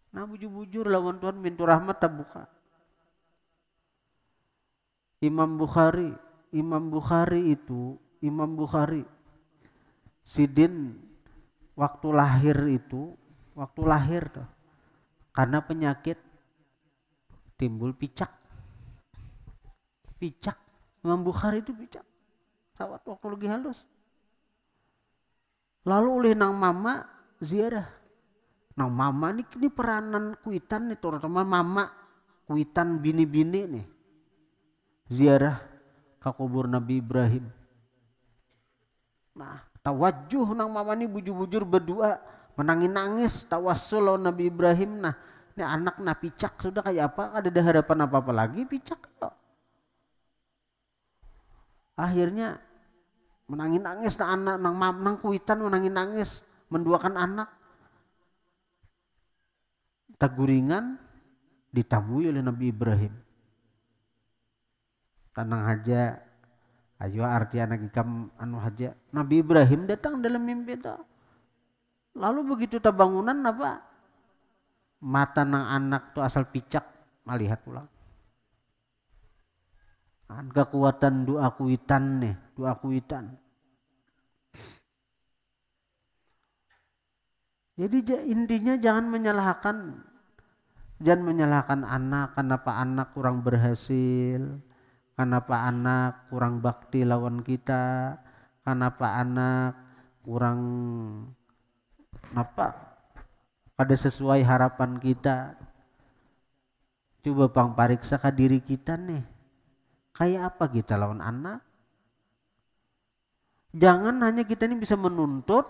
Nah bujur-bujur lawan Tuhan pintu rahmat tak buka. Imam Bukhari sidin waktu lahir tuh karena penyakit timbul picak. Imam Bukhari itu picak. Sawat waktu lagi halus. Lalu oleh nang mama ziarah. Nang mama ini peranan kuitan nih terutama mama kuitan bini-bini nih. Ziarah ke kubur Nabi Ibrahim. Nah, tawajuh nang mama ini bujur-bujur berdoa, menangis tawassul lawan Nabi Ibrahim. Nah, ini anak picak sudah kayak apa? Ada harapan apa-apa lagi picak kok. Akhirnya menangis nah anak nang kuitan menangis menduakan anak. Taguringan ditamui oleh Nabi Ibrahim. Tenang aja, ayo arti anak ikam haja. Nabi Ibrahim datang dalam mimpi itu. Lalu begitu bangunan apa? Mata nang anak tuh asal picak melihat pulang. Kekuatan doa kuitan. Jadi intinya jangan menyalahkan anak, kenapa anak kurang berhasil, kenapa anak kurang bakti lawan kita, kenapa anak kurang pada sesuai harapan kita. Coba pariksa ke diri kita nih. Kayak apa kita lawan anak? Jangan hanya kita ini bisa menuntut,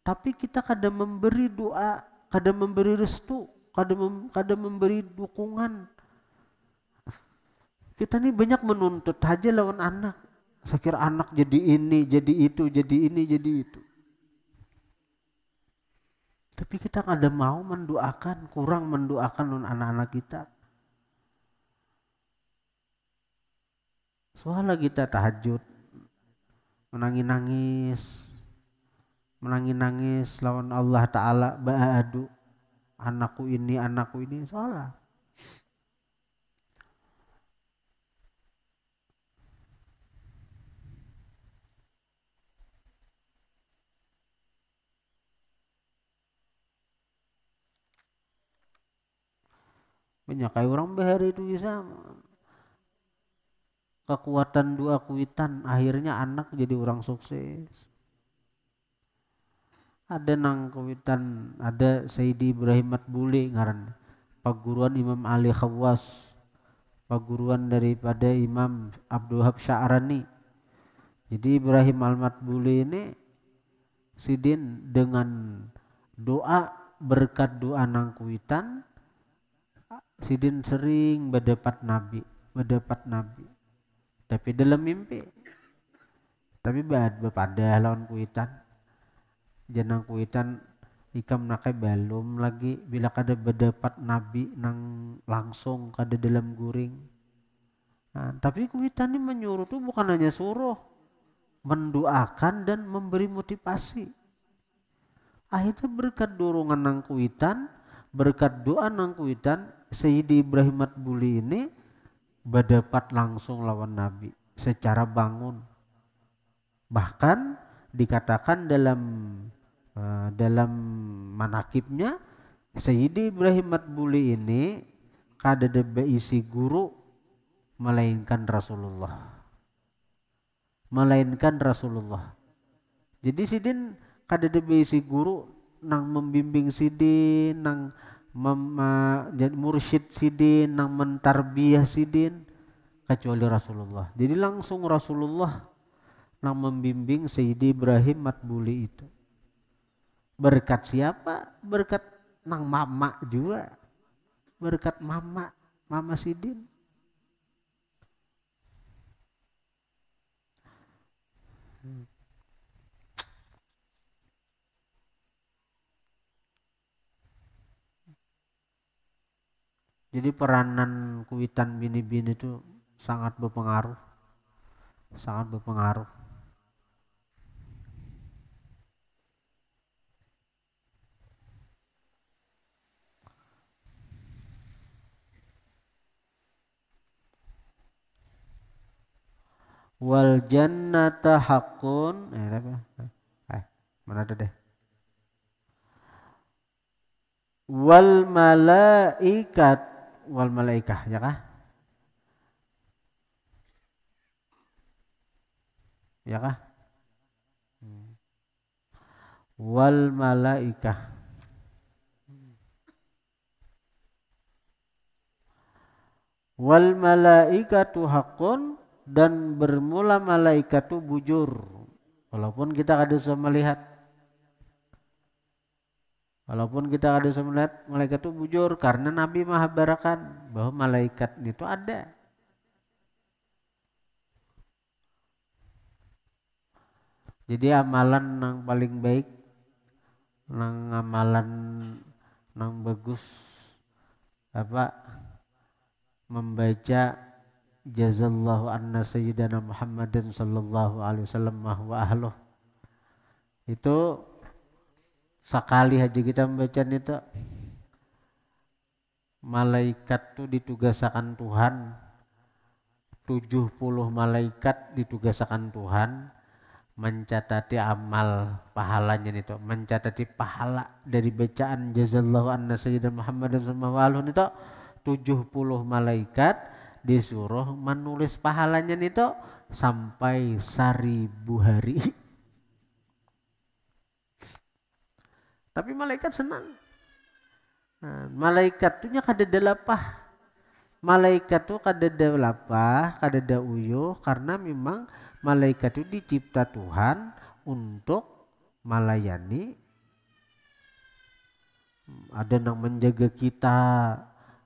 tapi kita kadang memberi doa kada memberi restu, kada memberi dukungan. Kita nih banyak menuntut aja lawan anak. Saya kira anak jadi ini, jadi itu, jadi ini, jadi itu. Tapi kita kada mau mendoakan, kurang mendoakan anak-anak kita. Soalnya kita tahajud, menangis lawan Allah Ta'ala, ba'adu, anakku ini, soalnya. Banyak kayak orang bahari itu bisa kekuatan dua kuitan, akhirnya anak jadi orang sukses. Ada nang kuitan, ada Sayyidi Ibrahim Matbuli ngaran, paguruan Imam Ali Khawas, paguruan daripada Imam Abdul Wahab Sya'rani. Jadi Ibrahim Al-Matbuli ini sidin dengan doa, berkat doa nang kuitan, sidin sering mendapat Nabi. Tapi dalam mimpi. Tapi bepada lawan kuitan. Janang kuitan ikam nakai belum lagi bila kada berdapat Nabi nang langsung kada dalam guring. Nah, tapi kuitan ini menyuruh tuh bukan hanya suruh, mendoakan dan memberi motivasi. Akhirnya berkat dorongan nang kuitan, berkat doa nang kuitan, Sayyidi Ibrahim Matbuli ini berdapat langsung lawan Nabi secara bangun. Bahkan dikatakan dalam manakibnya, Sayyidi Ibrahim Matbuli ini kada ada isi guru melainkan Rasulullah. Jadi sidin kada ada isi guru nang membimbing sidin, nang jadi mursyid sidin, nang mentarbiyah sidin kecuali Rasulullah. Jadi langsung Rasulullah nang membimbing Sayyidi Ibrahim Matbuli itu. Berkat siapa? Berkat nang mama juga. Berkat mama sidin. Jadi peranan kuitan bini-bini itu sangat berpengaruh. Wal jannata haqqun. Mana ada deh. Wal malaikah, ya kah? Ya kah? Wal malaikah. Wal malaikatu haqqun, dan bermula malaikat itu bujur. Walaupun kita kada bisa melihat. Malaikat itu bujur karena Nabi menghabarkan bahwa malaikat itu ada. Jadi amalan yang paling baik, amalan yang bagus membaca jazallahu anna sayyidana Muhammadin sallallahu alaihi wasallam wa ahluh. Itu sekali aja kita membaca itu, malaikat tuh ditugaskan Tuhan, 70 malaikat ditugaskan Tuhan mencatati amal pahalanya itu, mencatati pahala dari bacaan jazallahu anna sayyidina Muhammadin sallallahu alaihi wasallam itu 70 malaikat disuruh menulis pahalanya itu sampai 1000 hari. Tapi malaikat senang. Nah, malaikat tuh kada ada lapah. Malaikat tuh kada ada lapah, kada ada uyuh, karena memang malaikat itu dicipta Tuhan untuk melayani ada yang menjaga kita,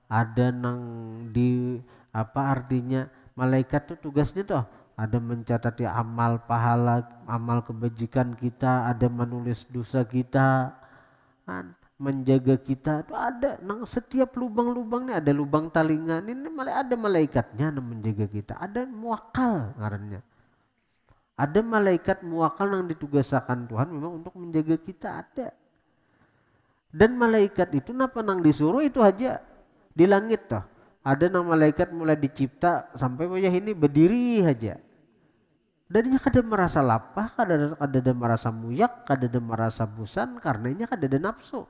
ada yang di apa artinya malaikat tuh tugasnya tuh ada mencatati amal pahala, amal kebajikan kita, ada menulis dosa kita, kan, menjaga kita tuh ada nang setiap lubang-lubangnya ada lubang talingan ini malah ada malaikatnya yang menjaga kita, ada muakal ngarannya. Ada malaikat muakal yang ditugaskan Tuhan memang untuk menjaga kita ada. Dan malaikat itu napa nang disuruh itu aja di langit toh. Ada nang malaikat mulai dicipta sampai wajah ini berdiri aja. Darinya kada merasa lapar, kada merasa muyak, kada merasa bosan karenanya kada ada nafsu.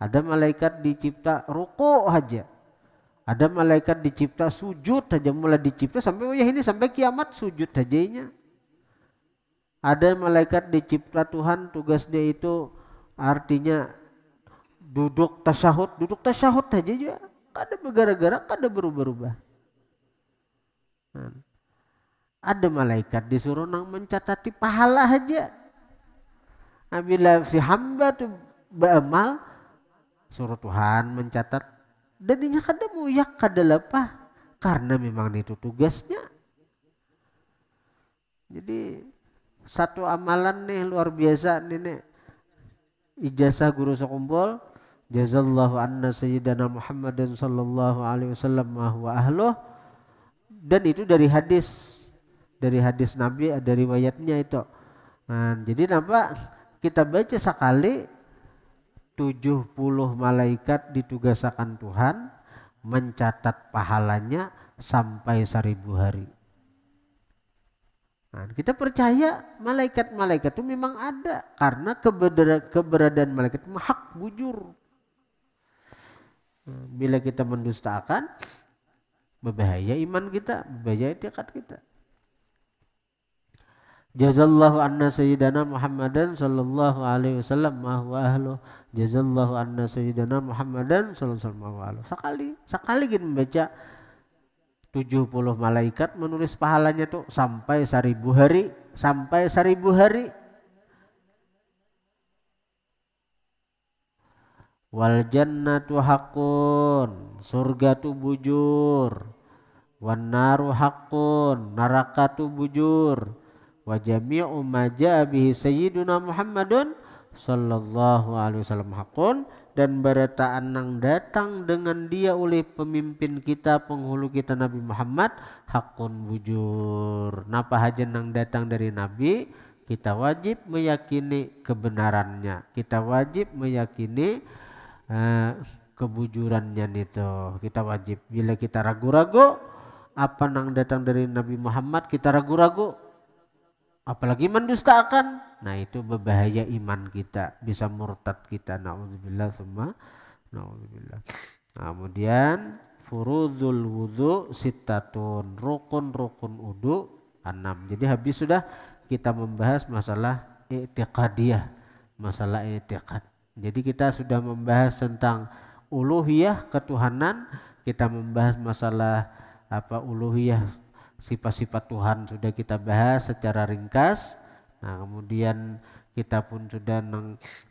Ada malaikat dicipta ruko aja. Ada malaikat dicipta sujud aja, mulai dicipta sampai wajah ini sampai kiamat sujud ajanya. Ada malaikat dicipta Tuhan tugasnya itu artinya duduk tasyahud aja juga. Kada bergara-gara, kada berubah-ubah. Ada malaikat disuruh nang mencatati pahala aja. Bila si hamba tuh beramal, suruh Tuhan mencatat. Dan ini kada muyak, kada lepah. Karena memang itu tugasnya. Jadi satu amalan nih luar biasa nih. Ijazah guru sekumpul. Jazallahu anna sayyidana Muhammadan sallallahu alaihi wasallam wa huwa ahluh. Dan itu dari hadis. Dari hadis Nabi, dari riwayatnya itu. Nah, jadi nampak kita baca sekali 70 malaikat ditugaskan Tuhan mencatat pahalanya sampai 1000 hari. Nah, kita percaya malaikat-malaikat itu memang ada karena keberadaan malaikat itu hak bujur. Nah, bila kita mendustakan, berbahaya iman kita, berbahaya etikat kita. Jazallahu anna sayyidana Muhammadan sallallahu alaihi wasallam ma huwa ahlu. Jazallahu anna sayyidana Muhammadan sallallahu alaihi wasallam. Sekali kita membaca 70 malaikat menulis pahalanya tuh sampai 1000 hari, sampai 1000 hari. Wal jannatu haqqun, surga tuh bujur. Wan naru haqqun, neraka tuh bujur. Wa jami'u ma jaa bihi sayyiduna Muhammadun sallallahu alaihi wasallam haqqun, dan beritaan yang datang dengan dia oleh pemimpin kita, penghulu kita Nabi Muhammad, hakun bujur. Napa haja yang datang dari Nabi, kita wajib meyakini kebenarannya, kita wajib meyakini kebujurannya itu. Kita wajib. Bila kita ragu-ragu apa yang datang dari Nabi Muhammad, kita ragu-ragu, apalagi mendustakan, nah itu berbahaya iman kita, bisa murtad kita. Na'udzubillah summa na'udzubillah. Nah, kemudian furudul wudu sittatun, rukun-rukun wudu 6. Jadi habis sudah kita membahas masalah i'tiqadiyah, masalah i'tiqad. Jadi kita sudah membahas tentang uluhiyah, ketuhanan, kita membahas masalah uluhiyah, sifat-sifat Tuhan sudah kita bahas secara ringkas. Nah, kemudian kita pun sudah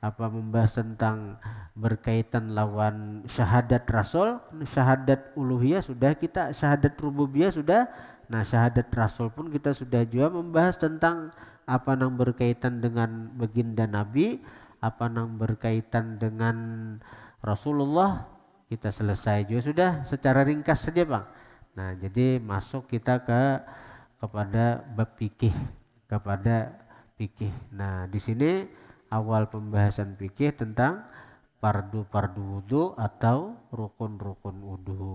membahas tentang berkaitan lawan syahadat Rasul, syahadat uluhiyah sudah kita, syahadat rububiyah sudah. Nah, syahadat Rasul pun kita sudah juga membahas tentang apa yang berkaitan dengan baginda Nabi, apa yang berkaitan dengan Rasulullah, kita selesai juga sudah secara ringkas saja, Bang. Nah, jadi masuk kita kepada bab fikih, kepada fikih. Nah, di sini awal pembahasan fikih tentang fardu wudu atau rukun-rukun wudu.